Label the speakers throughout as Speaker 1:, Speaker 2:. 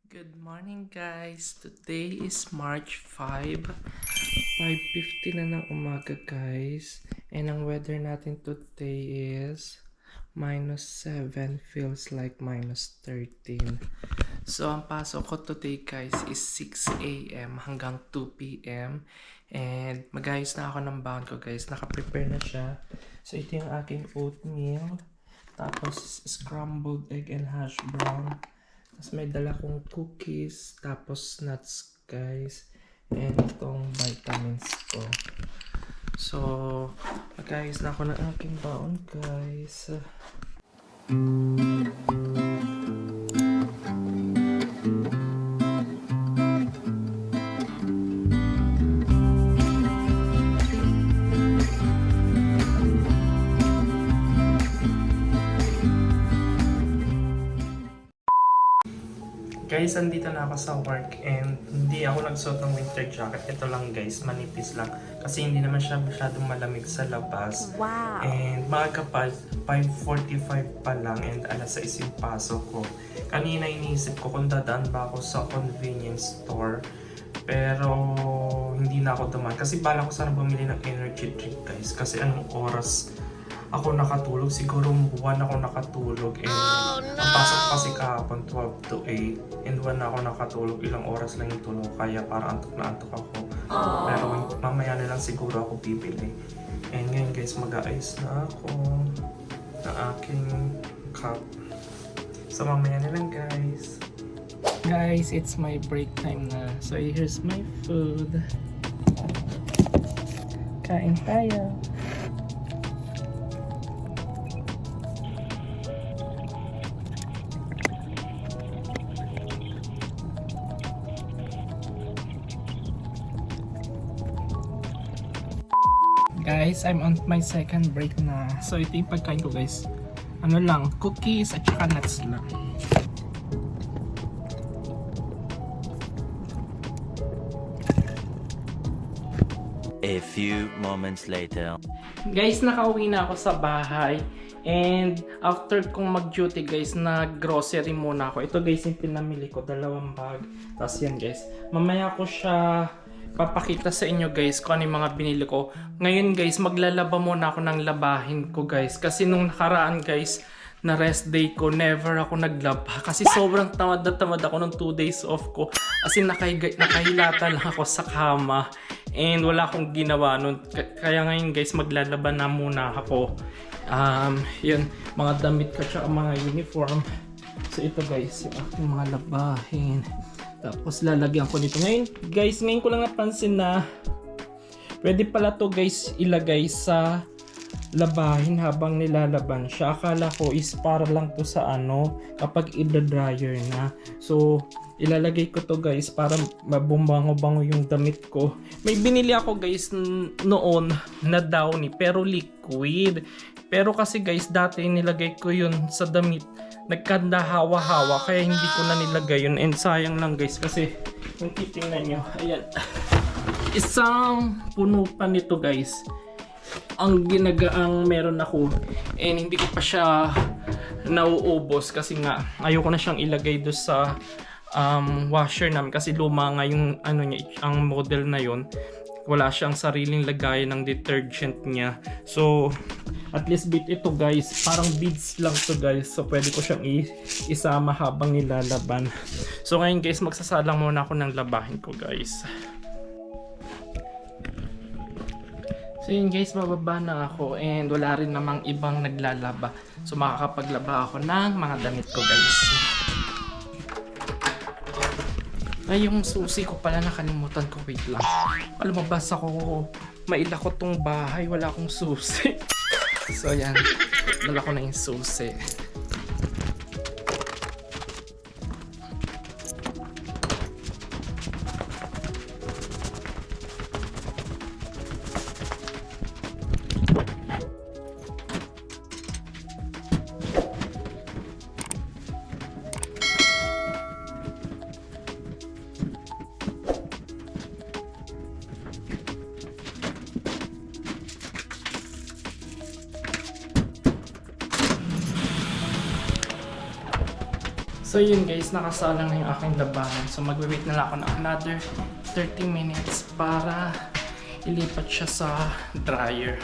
Speaker 1: Good morning guys! Today is March 5. 5:50 na ng umaga guys. And ang weather natin today is -7, feels like -13. So ang pasok ko today guys is 6 a.m. hanggang 2 p.m. And mag-ayos na ako ng baon ko guys. Naka-prepare na siya. So ito yung aking oatmeal. Tapos scrambled egg and hash brown. Tapos may dala kong cookies, tapos nuts guys, and itong vitamins ko. So, mag-ayos na ako ng aking baon guys. Guys, andito na ako sa work and hindi ako nagsuot ng winter jacket. Ito lang guys, manipis lang. Kasi hindi naman siya masyadong malamig sa labas.
Speaker 2: Wow!
Speaker 1: And maaga pa, 5:45 pa lang and alas 6 yung pasok ko. Kanina iniisip ko kung dadaan ba ako sa convenience store. Pero hindi na ako dumaan. Kasi bala ko sana bumili ng energy drink guys. Kasi anong oras ako nakatulog, siguro 1 ako nakatulog and ang pasok kasi kahapon 12 to 8 and 1 na ako nakatulog, ilang oras lang yung tulog kaya para antok na antok ako. Pero mamaya na lang siguro ako bibili. And ngayon guys, mag-aayos na ako ng aking cup. So mamaya na lang guys. Guys, it's my break time na. So here's my food. Kain tayo. Guys, I'm on my second break na. So ito yung pagkain ko guys. Ano lang, cookies at saka nuts lang.
Speaker 3: A few moments later.
Speaker 1: Guys, nakauwi na ako sa bahay. And after kong mag-duty guys, nag-grocery muna ako. Ito guys yung pinamili ko, 2 bag. Tapos yan guys. Mamaya ko siya papakita sa inyo guys kung ano yung mga binili ko. Ngayon guys, maglalaba muna ako ng labahin ko guys. Kasi nung nakaraan guys, na rest day ko, never ako naglaba. Kasi sobrang tamad na tamad ako nung 2 days off ko. As in, nakahilata lang ako sa kama. And wala akong ginawa nun. Kaya ngayon guys, maglalaba na muna ako. Yun, mga damit ko tsaka mga uniform. So ito guys, yung aking mga labahin. Tapos lalagyan ko nito. Ngayon ko lang napansin na pwede pala to guys ilagay sa labahin habang nilalaban siya. Akala ko is para lang to sa kapag i-dryer na. So ilalagay ko to guys para mabumbango-bango yung damit ko. May binili ako guys noon na downy pero liquid. Pero kasi guys dati nilagay ko yun sa damit, nagkanda hawa-hawa kaya hindi ko na nilagay yun. And sayang lang guys kasi kung titingnan nyo, ayan, isang puno pa nito guys ang meron ako and hindi ko pa siya nauubos kasi nga ayoko na siyang ilagay do sa washer namin kasi luma nga yung ang model na yon. Wala siyang sariling lagayan ng detergent niya. So at least bit ito guys, parang beads lang to guys. So pwede ko siyang isama habang nilalaban. So ngayon guys, magsasalang muna ako ng labahin ko guys. So yun guys, bababa na ako and wala rin namang ibang naglalaba. So makakapaglaba ako ng mga damit ko guys. Ay, yung susi ko pala nakalimutan ko. Wait lang. Lumabas ako. Maila ko tong bahay. Wala akong susi. So yan. Dala ko na yung susi. So yun guys, nakasalang na yung aking labanan. So magwe-wait na lang ako ng another 30 minutes para ilipat siya sa dryer.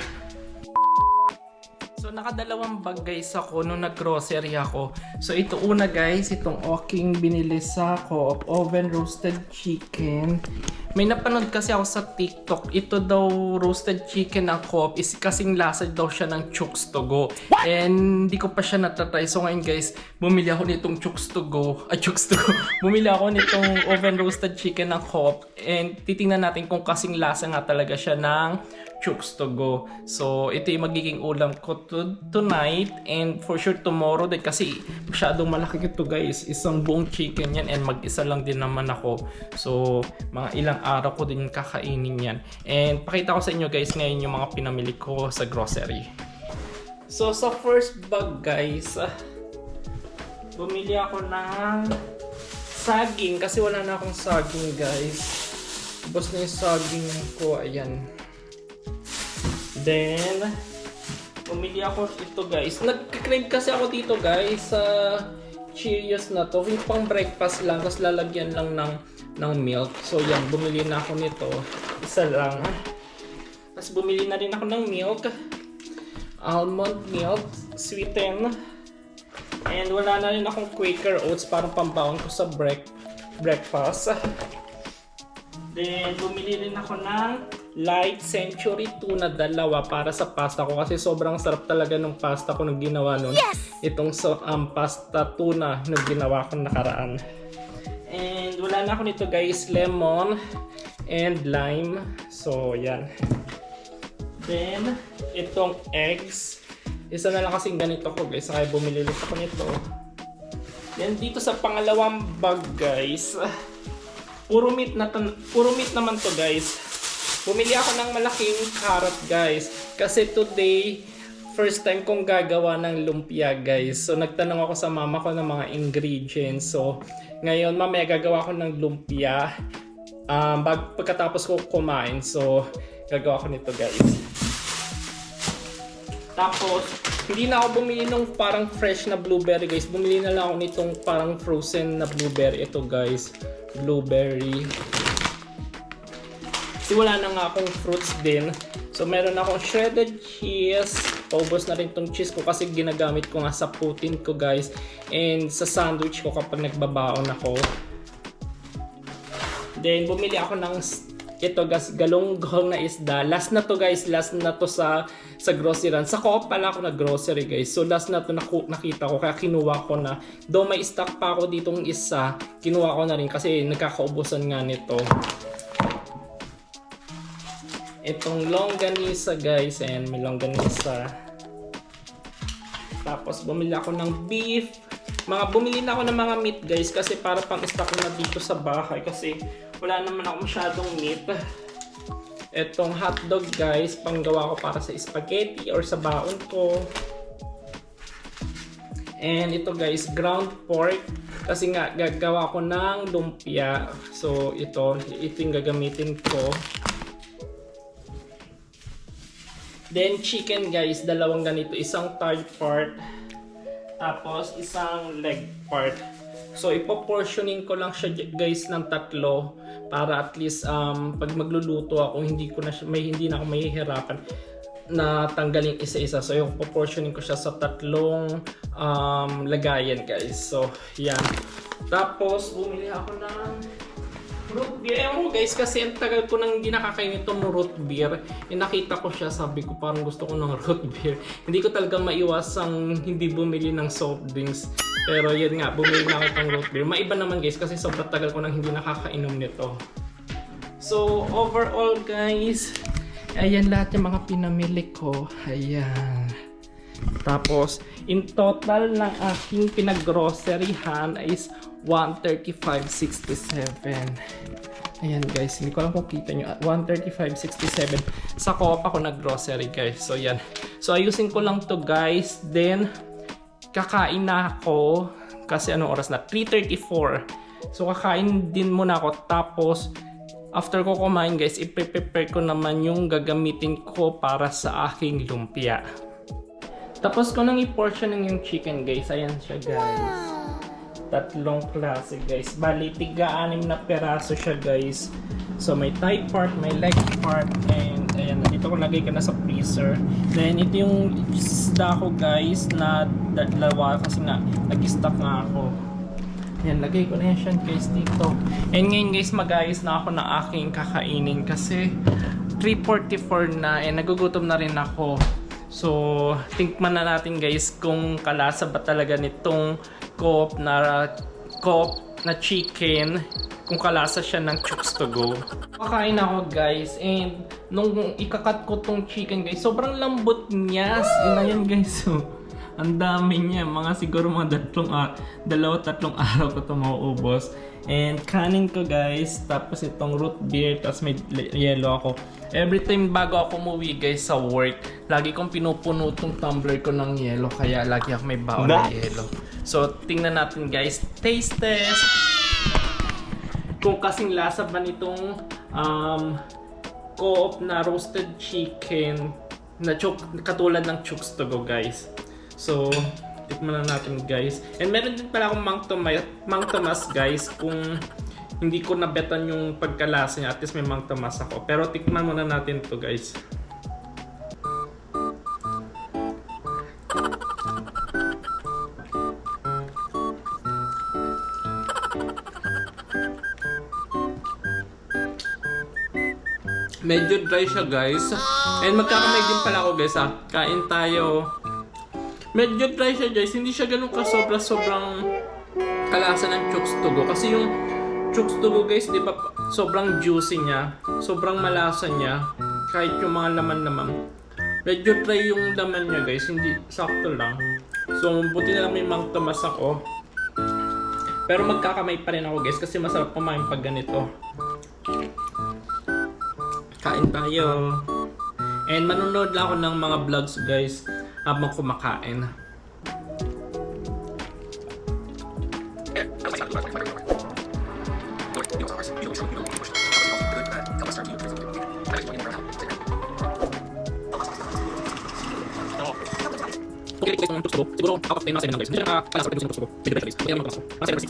Speaker 1: So nakadalawang bag guys ako nung nag-grocery ako. So ito una guys, itong aking binili sa Co-op oven roasted chicken. May napanood kasi ako sa TikTok. Ito daw roasted chicken ng Co-op is kasing lasa daw siya ng Chooks to Go. And hindi ko pa siya natatry. So ngayon guys, bumili ako nitong Chooks to Go. Chooks to Go. Bumili ako nitong oven roasted chicken ng Co-op. And titingnan natin kung kasing lasa nga talaga siya ng Chooks to Go. So ito yung magiging ulam ko tonight and for sure tomorrow din kasi masyadong malaki ito guys. Isang buong chicken yan and mag-isa lang din naman ako. So mga ilang araw ko din kakainin yan. And pakita ko sa inyo guys ngayon yung mga pinamili ko sa grocery. So sa first bag guys, bumili ako ng saging kasi wala na akong saging guys. Ubos na yung saging ko, ayan. Then, bumili ako ito guys. Nag-crave kasi ako dito guys sa Cheerios na to. Yung pang breakfast lang, tapos lalagyan lang ng milk. So yan, bumili na ako nito. Isa lang. Tapos bumili na rin ako ng milk. Almond milk, sweeten. And wala na rin akong Quaker Oats parang pambaon ko sa breakfast. Then, bumili rin ako ng Light Century Tuna dalawa para sa pasta ko kasi sobrang sarap talaga ng pasta ko nung ginawa nun. Yes! Itong pasta tuna nung ginawa ko nakaraan. And wala na ako nito guys, lemon and lime. So, yan. Then, itong eggs. Isa na lang kasing ganito ko guys, kaya bumili ulit ako nito. Then, dito sa pangalawang bag guys, puro meat naman to guys. Bumili ako ng malaking carrot guys. Kasi today, first time kong gagawa ng lumpia guys. So nagtanong ako sa mama ko ng mga ingredients. So ngayon mamaya gagawa ko ng lumpia. Pagkatapos ko kumain. So gagawa ko nito guys. Tapos hindi na ako bumili ng parang fresh na blueberry guys. Bumili na lang ako nitong parang frozen na blueberry. Ito guys, blueberry. Kasi wala na nga akong fruits din. So meron akong shredded cheese. Paubos na rin tong cheese ko kasi ginagamit ko nga sa putin ko guys. And sa sandwich ko kapag nagbabaon ako. Then bumili ako ng ito guys, galunggong na isda. Last na to guys, last na to sa grocery run. Sa Co-op pala ako nag-grocery guys. So last na to nakita ko kaya kinuha ko na. Though may stock pa ako ditong isa, kinuha ko na rin kasi nagkakaubusan nga nito. Itong longganisa guys, and may longganisa. Tapos bumili ako ng beef. Bumili na ako ng mga meat guys kasi para pang stock na dito sa bahay kasi wala naman ako masyadong meat. Itong hotdog guys, panggawa ko para sa spaghetti or sa baon ko. And ito guys, ground pork kasi nga gagawa ko ng lumpia. So ito yung gagamitin ko. Then chicken guys, dalawang ganito, isang thigh part, tapos isang leg part. So ipoportioning ko lang siya guys ng tatlo para at least pag magluluto ako hindi na ako mahihirapan na tanggalin isa-isa. So ipoportioning ko siya sa tatlong lagayan guys. So yan. Tapos bumili ako ng root beer. Ewan ko guys, kasi ang tagal ko nang hindi nakakain itong root beer. Nakita ko siya, sabi ko parang gusto ko ng root beer. Hindi ko talaga maiwasang hindi bumili ng soft drinks. Pero yun nga, bumili na ako ng root beer. Maiba naman guys, kasi sobrang tagal ko nang hindi nakakainom nito. So overall guys, ayan lahat yung mga pinamili ko. Ayan. Tapos, in total ng aking pinag-groceryhan is 135.67. Ayan guys, hindi ko alam kung kita nyo. 135.67. Sa Co-op ako nag-grocery guys. So yan. So ayusin ko lang to guys. Then, kakain na ako. Kasi anong oras na? 3:34. So kakain din muna ako. Tapos, after ko kumain guys, i-prepare ko naman yung gagamitin ko para sa aking lumpia. Tapos ko nang i-portioning yung chicken guys. Ayan siya guys. tatlong klase guys. Bali, tiga-anim na peraso siya guys. So may thigh part, may leg part, and ayan, dito ko lagay ka na sa freezer. Then ito yung isda ko guys na dalawa kasi nga nag-stock nga ako. Yan, lagay ko na yan siya guys dito. And ngayon guys, mag-ayos na ako ng aking kakainin kasi 3:44 na, and nagugutom na rin ako. So, tinkman na natin guys kung kalasa ba talaga nitong co-op na chicken, kung kalasa siya ng Chooks to Go. Kakain ako guys, and nung ikakat ko tong chicken guys, sobrang lambot niya. Yun na yan guys. So, ang dami niya, mga siguro mga dalawa-tatlong araw ko ito mauubos. And kanin ko guys, tapos itong root beer, tapos may yellow ako. Every time bago ako umuwi guys sa work, lagi kong pinupuno itong tumbler ko ng yellow, kaya lagi ako may baon ng yellow. So tingnan natin guys, taste test! Kung kasing lasa ba nitong co-op na roasted chicken na katulad ng Chooks to Go guys. So, tikman na natin guys. And meron din pala akong Mang Tomas guys. Kung hindi ko nabetan yung pagkalasa niya, at least may Mang Tomas ako. Pero tikman muna natin to guys. Medyo dry siya guys. And magkakamay din pala ako guys ha. Kain tayo. Medyo dry siya guys. Hindi siya ganun sobrang kalasa ng Chooks to Go. Kasi yung Chooks to Go guys, di ba sobrang juicy niya. Sobrang malasa niya. Kahit yung mga laman naman. Medyo dry yung laman niya guys. Hindi, sakto lang. So buti na lang may Mang Tomas ako. Pero magkakamay pa rin ako guys. Kasi masarap kumain pag ganito. Kain tayo. And manonood lang ako ng mga vlogs guys habang kumakain. Siguro kapag tayo nasa guys. Hindi na kalasa ko gusto ko. Medyo guys. Kaya naman ko. Nasa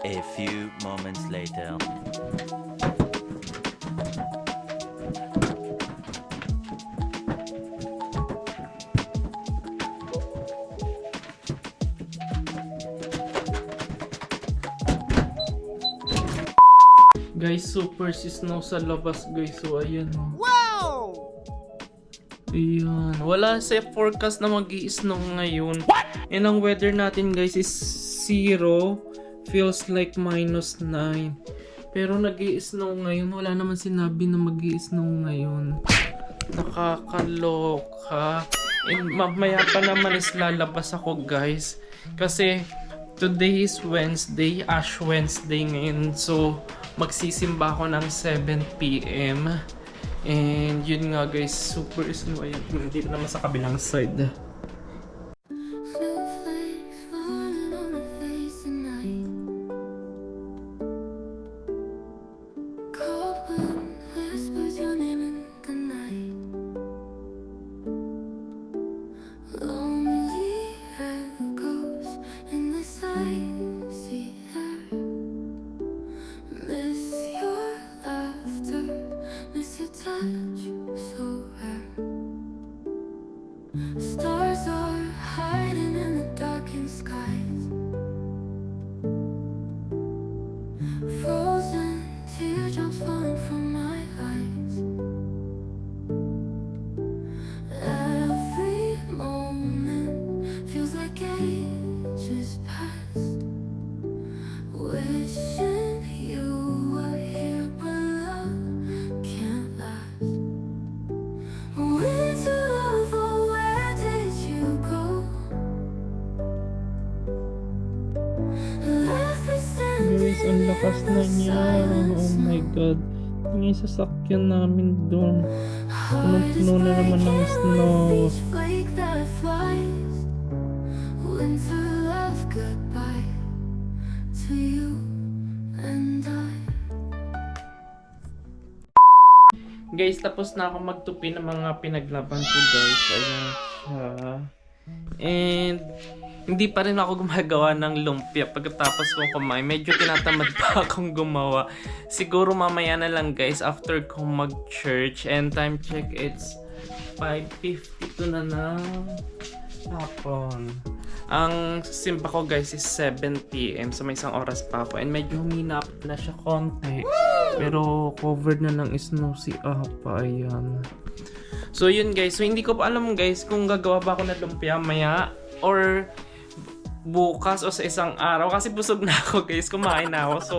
Speaker 3: A few moments later.
Speaker 1: Guys, super snow sa labas guys. So ayan oh. Wow! Ayan. Wala sa forecast na mag-i-snow ngayon. What? And ang weather natin guys is 0. Feels like -9. Pero nag-i-snow ngayon. Wala naman sinabi na mag-i-snow ngayon. Nakakaloka. And mamaya pa naman is lalabas ako guys. Kasi today is Wednesday. Ash Wednesday ngayon. So magsisimba ako ng 7 PM. And yun nga guys, super snow. Ayan, dito naman sa kabilang side.
Speaker 2: Stars are hiding in the darkened skies. Frozen teardrops falling from my eyes. Every moment feels like ages past. Wishing you were here, but love can't last. Winter love, oh, where did you go? Left me standing
Speaker 1: Guys, ang lakas na niya. Oh my god. Yung sasakyan namin doon. Punong-puno na naman ng snow.
Speaker 2: flake that flies. Winter love, goodbye to you and I.
Speaker 1: Guys, tapos na ako magtupi ng mga pinaglaban ko guys. Ayan siya. And hindi pa rin ako gumagawa ng lumpia pagkatapos kong kumain. Medyo tinatamad pa akong gumawa. Siguro mamaya na lang guys after kong mag-church. And time check, it's 5:52 na ng hapon. Ang simba ko guys is 7 PM. So may isang oras pa ako. And medyo huminap na siya konti. Pero covered na ng snow si Apa. Ayan. So yun guys. So hindi ko pa alam guys kung gagawa ba ako ng lumpia maya or bukas o sa isang araw. Kasi busog na ako guys. Kumain na ako. So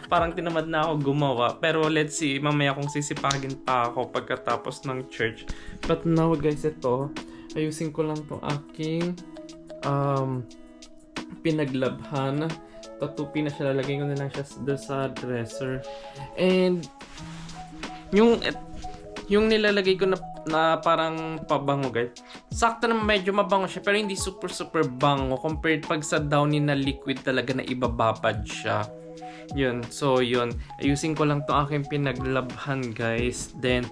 Speaker 1: parang tinamad na ako gumawa. Pero let's see. Mamaya kung sisipagin pa ako pagkatapos ng church. But now guys, ito. Ayusin ko lang tong aking pinaglabhan. Tatupi na siya. Lalagay ko na lang siya doon sa dresser. And yung nilalagay ko na parang pabango guys. Sakto na medyo mabango siya pero hindi super bango compared pag sa Downy na liquid talaga na ibababad siya. Yun. So yun. Ayusin ko lang tong aking pinaglabhan guys. Then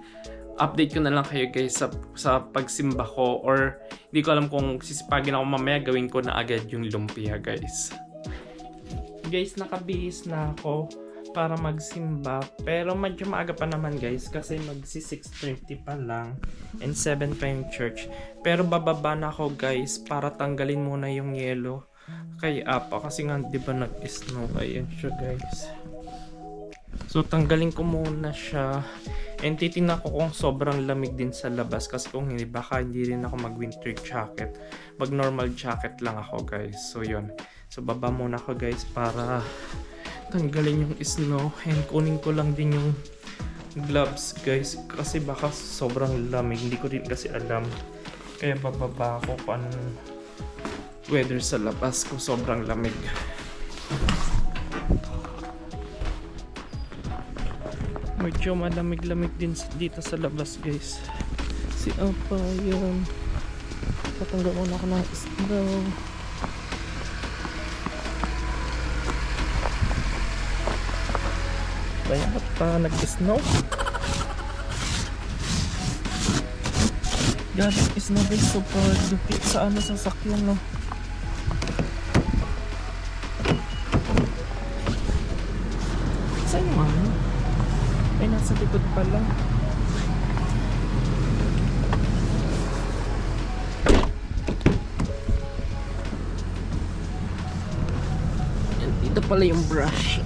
Speaker 1: update ko na lang kayo guys sa pagsimba ko or hindi ko alam kung sisipagin ako mamaya gawin ko na agad yung lumpia guys. Guys, nakabihis na ako para magsimba pero medyo maaga pa naman guys kasi magsi 6:30 pa lang and 7 pa yung church. Pero bababa na ako guys para tanggalin muna yung yelo kay Apa kasi nga di ba nag-snow. Ayan siya guys. So tanggalin ko muna siya. And titingnan ko kung sobrang lamig din sa labas kasi kung hindi baka hindi rin ako mag winter jacket. Mag normal jacket lang ako guys. So yun. So baba muna ako guys para tanggalin yung snow. And kunin ko lang din yung gloves guys kasi baka sobrang lamig. Hindi ko rin kasi alam. Kaya bababa ako kung anong weather sa labas kung sobrang lamig. Medyo malamig-lamig din dito sa labas guys. Si Apa yun. Tatanggal muna ako ng snow. Baya't pa nag-snow. Galing snow guys. Super dupit sa sasakyan no. Saan yung ano? Ay, nasa likod pala. Yan, dito pala yung brush.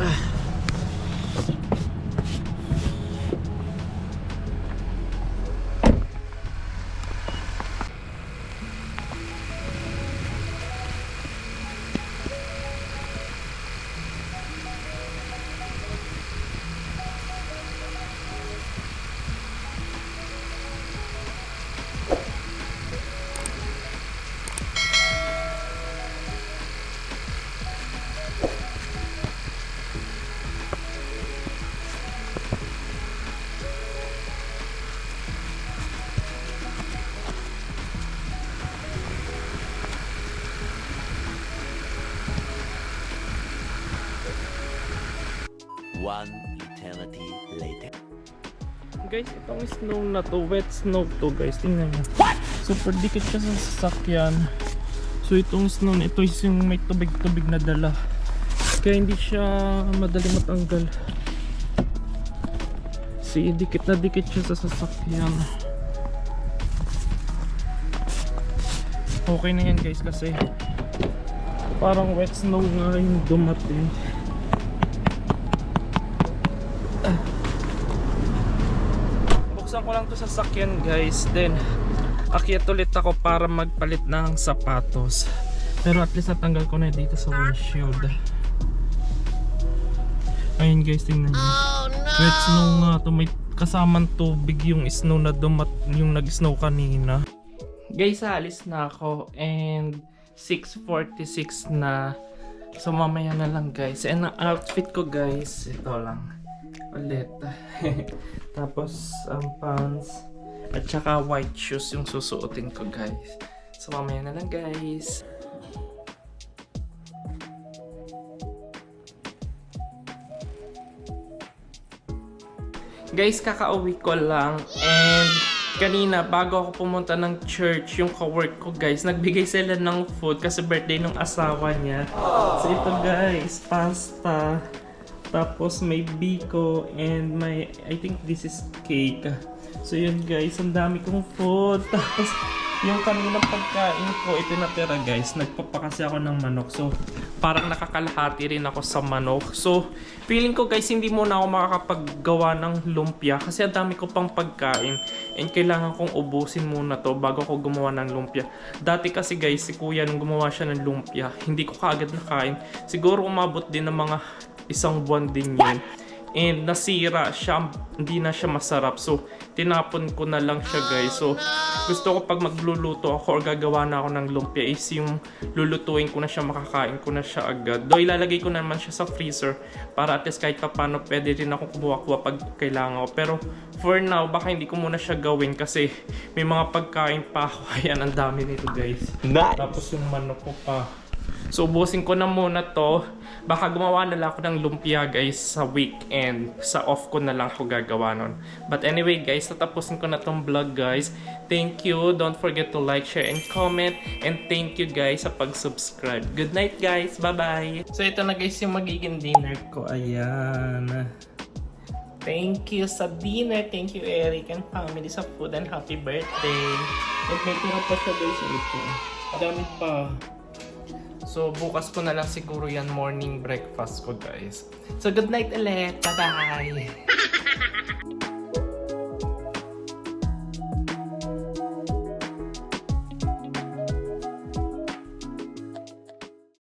Speaker 3: One eternity later.
Speaker 1: Guys, itong snow na to, wet snow to guys. Tingnan nyo. What? Super dikit siya sa sasakyan. So itong snow na ito is yung may tubig-tubig na dala. Kaya hindi siya madali matanggal. See, dikit na dikit siya sa sasakyan. Okay na yan guys kasi parang wet snow nga yung dumating. Buksan ko lang to sa sasakyan guys. Then akyat ulit ako para magpalit ng sapatos. Pero at least natanggal ko na dito sa windshield. Ayun guys, tingnan nyo. Oh, no! Wet snow nga to. May kasamang tubig yung snow na yung nag-snow kanina. Guys, alis na ako and 6:46 na. So mamaya na lang guys. And ang outfit ko guys, ito lang. Ulit. Tapos ang pants at saka white shoes yung susuotin ko guys. So mamaya na lang guys. Guys, kakauwi ko lang and kanina bago ako pumunta ng church, yung ka-work ko guys, nagbigay sila ng food kasi birthday ng asawa niya. So ito guys, pasta. Tapos may biko and may, I think this is cake. So yun guys, ang dami kong food. Tapos yung kaninang pagkain ko, ito natira guys, nagpapa kasi ako ng manok. So parang nakakalahati rin ako sa manok. So feeling ko guys, hindi muna ako makakapaggawa ng lumpia kasi ang dami ko pang pagkain and kailangan kong ubusin muna to bago ako gumawa ng lumpia. Dati kasi guys, si kuya nung gumawa siya ng lumpia, hindi ko kaagad nakain. Siguro umabot din ng mga isang buwan din yun. And nasira siya, hindi na siya masarap. So, tinapon ko na lang siya guys. So, gusto ko pag magluluto ako or gagawa na ako ng lumpia is yung lulutuin ko na siya, makakain ko na siya agad. Though ilalagay ko naman siya sa freezer para at least kahit pa paano pwede rin ako kumuha-kuha pag kailangan ko. Pero for now, baka hindi ko muna siya gawin kasi may mga pagkain pa ako. Ayan, ang dami nito guys.
Speaker 3: Nice.
Speaker 1: Tapos yung manok ko pa. So, ubusin ko na muna to. Baka gumawa na lang ako ng lumpia guys sa weekend. Sa off ko na lang ako gagawa nun. But anyway guys, tatapusin ko na tong vlog guys. Thank you. Don't forget to like, share, and comment. And thank you guys sa pag-subscribe. Good night guys. Bye-bye. So, ito na guys yung magiging dinner ko. Ayan. Thank you sa dinner. Thank you Eric and family sa food and happy birthday. And may tira pa siya guys ito. Dami pa. So, bukas ko na lang siguro yan morning breakfast ko, guys. So, good night ulit. Bye-bye!